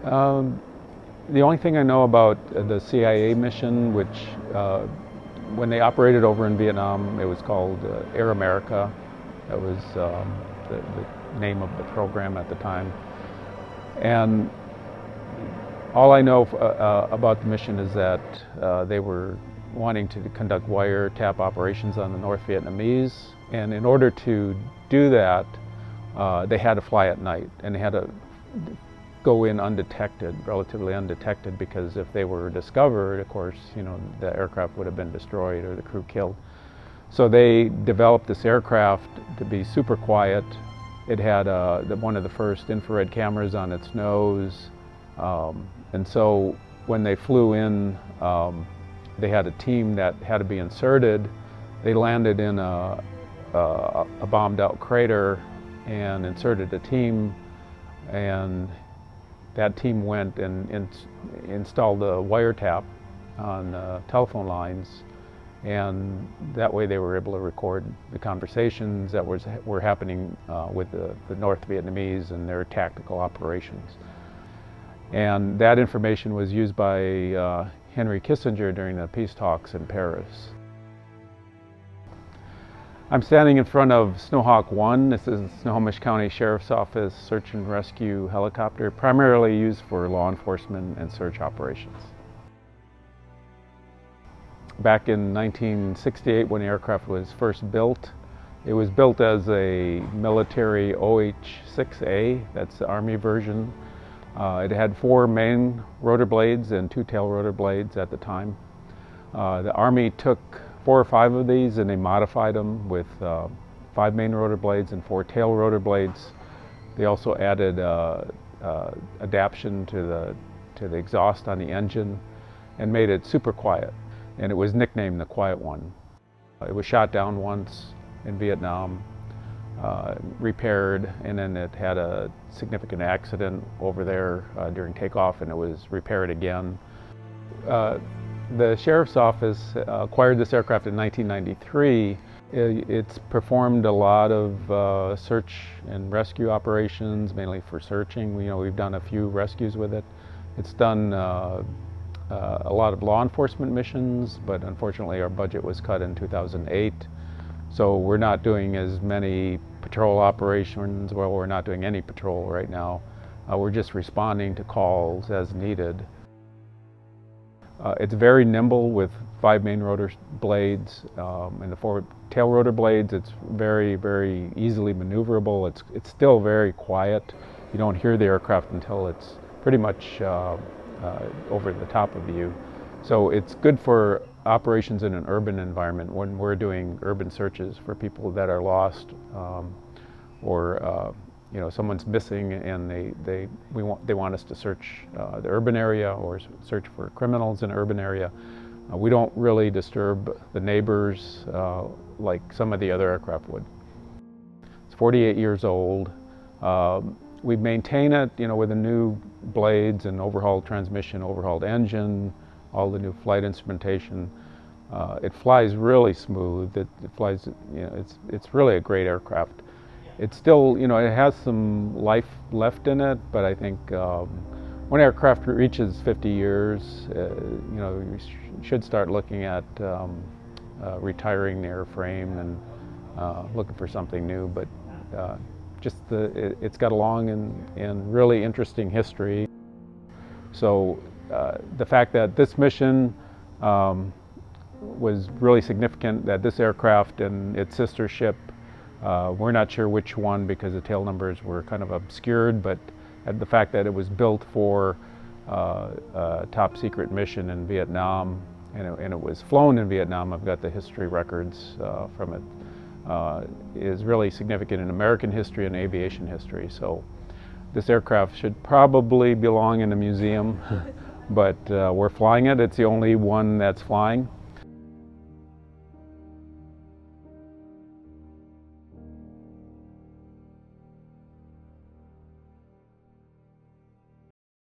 Um, the only thing I know about the CIA mission, which when they operated over in Vietnam, it was called Air America. That was the name of the program at the time. And all I know about the mission is that they were wanting to conduct wiretap operations on the North Vietnamese. And in order to do that, they had to fly at night, and they had to go in undetected, relatively undetected, because if they were discovered, of course, you know, the aircraft would have been destroyed or the crew killed. So they developed this aircraft to be super quiet. It had one of the first infrared cameras on its nose, and so when they flew in, they had a team that had to be inserted. They landed in a bombed out crater and inserted a team, and that team went and installed a wiretap on telephone lines, and that way they were able to record the conversations that were happening with the North Vietnamese and their tactical operations. And that information was used by Henry Kissinger during the peace talks in Paris. I'm standing in front of SnoHawk 1. This is the Snohomish County Sheriff's Office search and rescue helicopter, primarily used for law enforcement and search operations. Back in 1968, when the aircraft was first built, it was built as a military OH-6A, that's the Army version. It had 4 main rotor blades and 2 tail rotor blades at the time. The Army took 4 or 5 of these and they modified them with 5 main rotor blades and 4 tail rotor blades. They also added adaptation to the exhaust on the engine and made it super quiet, and it was nicknamed the Quiet One. It was shot down once in Vietnam, repaired, and then it had a significant accident over there during takeoff, and it was repaired again. The Sheriff's Office acquired this aircraft in 1993. It's performed a lot of search and rescue operations, mainly for searching. We've done a few rescues with it. It's done a lot of law enforcement missions, but unfortunately our budget was cut in 2008. So we're not doing as many patrol operations. Well, we're not doing any patrol right now. We're just responding to calls as needed. It's very nimble with 5 main rotor blades, and the 4 tail rotor blades. It's very, very easily maneuverable. It's still very quiet. You don't hear the aircraft until it's pretty much over the top of you. So it's good for operations in an urban environment when we're doing urban searches for people that are lost, or someone's missing and they want us to search the urban area or search for criminals in the urban area. We don't really disturb the neighbors like some of the other aircraft would. It's 48 years old. We maintain it, with the new blades and overhauled transmission, overhauled engine, all the new flight instrumentation. It flies really smooth. It flies, it's really a great aircraft. It's still, it has some life left in it, but I think when aircraft reaches 50 years, you should start looking at retiring the airframe and looking for something new. But it's got a long and really interesting history. So the fact that this mission was really significant, that this aircraft and its sister ship, we're not sure which one because the tail numbers were kind of obscured, but the fact that it was built for a top secret mission in Vietnam, and it was flown in Vietnam, I've got the history records from it, is really significant in American history and aviation history. So this aircraft should probably belong in a museum, but we're flying it. It's the only one that's flying.